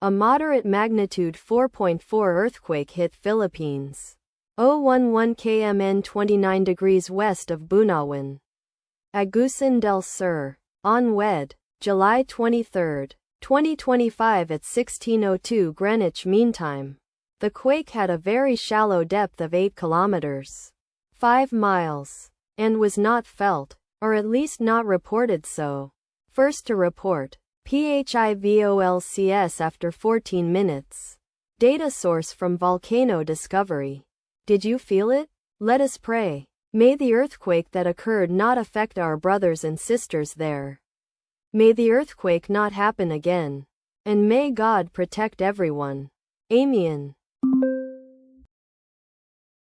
A moderate magnitude 4.4 earthquake hit Philippines. 011 kmn 29 degrees west of Bunawan, Agusan del Sur. On Wed. July 23, 2025 at 16:02 Greenwich Mean Time. The quake had a very shallow depth of 8 kilometers, 5 miles, and was not felt, or at least not reported so. First to report, PHIVOLCS after 14 minutes. Data source from Volcano Discovery. Did you feel it? Let us pray. May the earthquake that occurred not affect our brothers and sisters there. May the earthquake not happen again. And may God protect everyone. Amen.